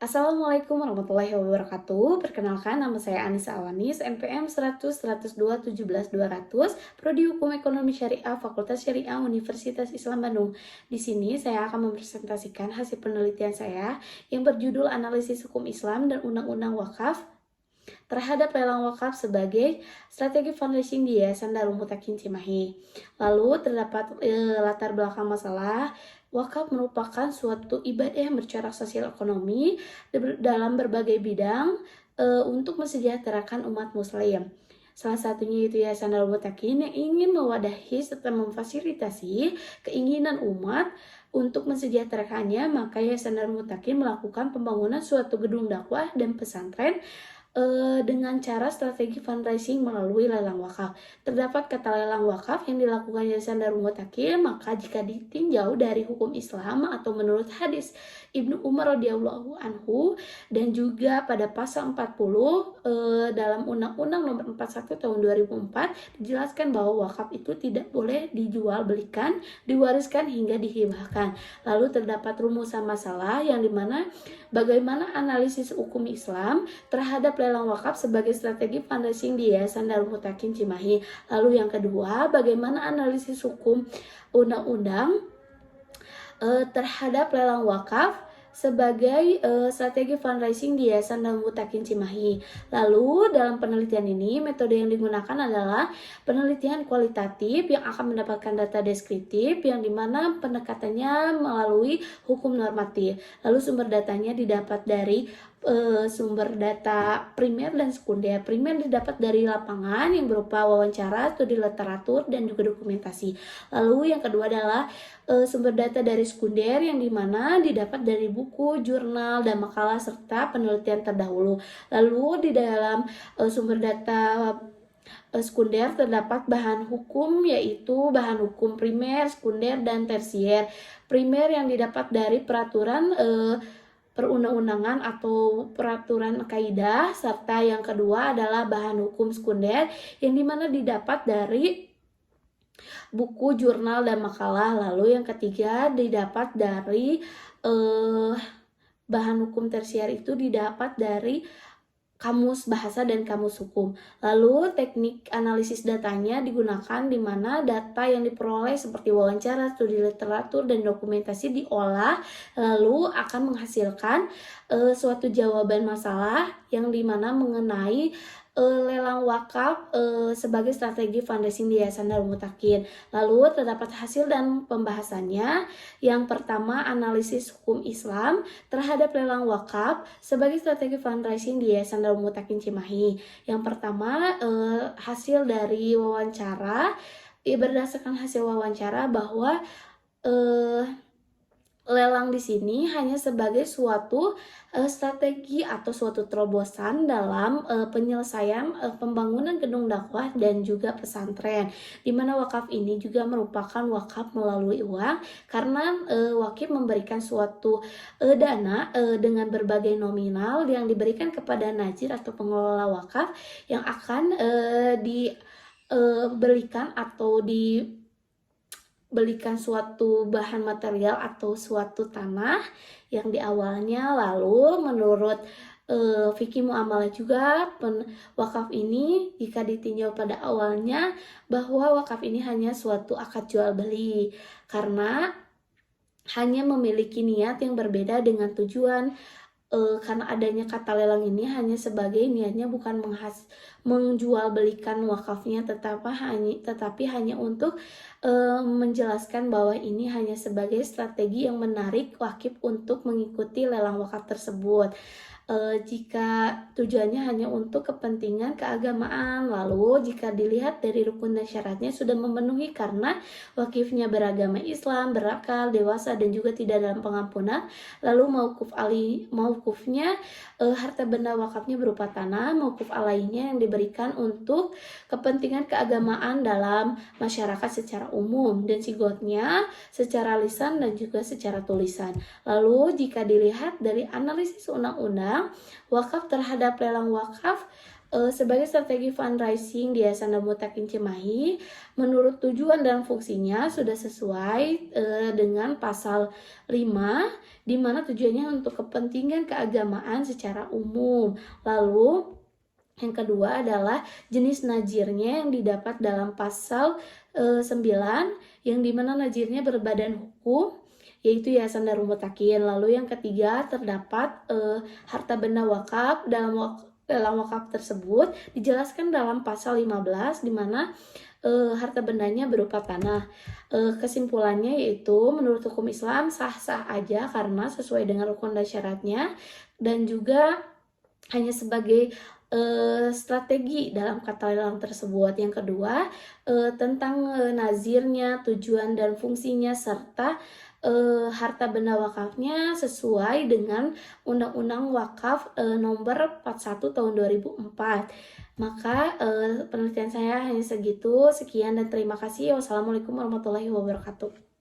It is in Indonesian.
Assalamualaikum warahmatullahi wabarakatuh. Perkenalkan, nama saya Anissa Awanis, NPM 100 102 17 200, Prodi Hukum Ekonomi Syariah, Fakultas Syariah Universitas Islam Bandung. Di sini saya akan mempresentasikan hasil penelitian saya yang berjudul Analisis Hukum Islam dan Undang-Undang Wakaf terhadap lelang wakaf sebagai strategi fundraising di Yayasan Darul Mutakin Cimahi. Lalu terdapat latar belakang masalah. Wakaf merupakan suatu ibadah yang bercorak sosial ekonomi dalam berbagai bidang untuk mensejahterakan umat muslim. Salah satunya itu Yayasan Darul Mutakin yang ingin mewadahi serta memfasilitasi keinginan umat untuk mensejahterakannya, maka Yayasan Darul Mutakin melakukan pembangunan suatu gedung dakwah dan pesantren dengan cara strategi fundraising melalui lelang wakaf. Terdapat kata lelang wakaf yang dilakukan Yayasan Darul Mutakin, maka jika ditinjau dari hukum Islam atau menurut hadis Ibnu Umar radhiyallahu anhu dan juga pada pasal 40 dalam Undang-Undang Nomor 41 Tahun 2004 dijelaskan bahwa wakaf itu tidak boleh dijual belikan, diwariskan hingga dihibahkan. Lalu terdapat rumusan masalah yang dimana bagaimana analisis hukum Islam terhadap lelang wakaf sebagai strategi fundraising di Yayasan Darul Mutakin Cimahi. Lalu yang kedua, bagaimana analisis hukum undang-undang terhadap lelang wakaf sebagai strategi fundraising di Yayasan Darul Mutakin Cimahi. Lalu dalam penelitian ini metode yang digunakan adalah penelitian kualitatif yang akan mendapatkan data deskriptif yang dimana pendekatannya melalui hukum normatif. Lalu sumber datanya didapat dari sumber data primer dan sekunder. Primer didapat dari lapangan yang berupa wawancara, studi literatur, dan juga dokumentasi. Lalu yang kedua adalah sumber data dari sekunder yang dimana didapat dari buku, jurnal, dan makalah serta penelitian terdahulu. Lalu di dalam sumber data sekunder terdapat bahan hukum, yaitu bahan hukum primer, sekunder, dan tersier. Primer yang didapat dari peraturan perundang-undangan atau peraturan kaidah, serta yang kedua adalah bahan hukum sekunder yang dimana didapat dari buku, jurnal, dan makalah. Lalu yang ketiga didapat dari bahan hukum tersier itu didapat dari kamus bahasa dan kamus hukum. Lalu teknik analisis datanya digunakan di mana data yang diperoleh seperti wawancara, studi literatur, dan dokumentasi diolah lalu akan menghasilkan suatu jawaban masalah yang dimana mengenai lelang wakaf sebagai strategi fundraising di Yayasan Darul Mutakin. Lalu terdapat hasil dan pembahasannya. Yang pertama, analisis hukum Islam terhadap lelang wakaf sebagai strategi fundraising di Yayasan Darul Mutakin Cimahi. Yang pertama, hasil dari wawancara. Berdasarkan hasil wawancara bahwa lelang di sini hanya sebagai suatu strategi atau suatu terobosan dalam penyelesaian pembangunan gedung dakwah dan juga pesantren, di mana wakaf ini juga merupakan wakaf melalui uang karena wakif memberikan suatu dana dengan berbagai nominal yang diberikan kepada najir atau pengelola wakaf yang akan diberikan atau belikan suatu bahan material atau suatu tanah yang di awalnya. Lalu menurut fikih muamalah juga wakaf ini jika ditinjau pada awalnya bahwa wakaf ini hanya suatu akad jual beli karena hanya memiliki niat yang berbeda dengan tujuan. Karena adanya kata lelang ini hanya sebagai niatnya bukan menjual belikan wakafnya, tetapi hanya untuk menjelaskan bahwa ini hanya sebagai strategi yang menarik wakif untuk mengikuti lelang wakaf tersebut. Jika tujuannya hanya untuk kepentingan keagamaan, lalu jika dilihat dari rukun dan syaratnya sudah memenuhi karena wakifnya beragama Islam, berakal, dewasa, dan juga tidak dalam pengampunan. Lalu maukufnya harta benda wakafnya berupa tanah, maukuf alainya yang diberikan untuk kepentingan keagamaan dalam masyarakat secara umum, dan sigotnya secara lisan dan juga secara tulisan. Lalu jika dilihat dari analisis undang-undang wakaf terhadap lelang wakaf Sebagai strategi fundraising di Yayasan Darul Mutakin Cimahi, menurut tujuan dan fungsinya sudah sesuai dengan pasal 5, di mana tujuannya untuk kepentingan keagamaan secara umum. Lalu yang kedua adalah jenis nazirnya yang didapat dalam pasal 9, yang dimana nazirnya berbadan hukum, yaitu Yayasan Darul Mutakin. Lalu yang ketiga terdapat harta benda wakaf. Dalam wakaf tersebut dijelaskan dalam pasal 15, di mana harta bendanya berupa tanah. Kesimpulannya yaitu menurut hukum Islam sah-sah aja karena sesuai dengan rukun dan syaratnya, dan juga hanya sebagai strategi dalam kata lelang tersebut. Yang kedua, tentang nazirnya, tujuan dan fungsinya, serta harta benda wakafnya sesuai dengan Undang-Undang Wakaf nomor 41 tahun 2004. Maka penelitian saya hanya segitu. Sekian dan terima kasih. Wassalamualaikum warahmatullahi wabarakatuh.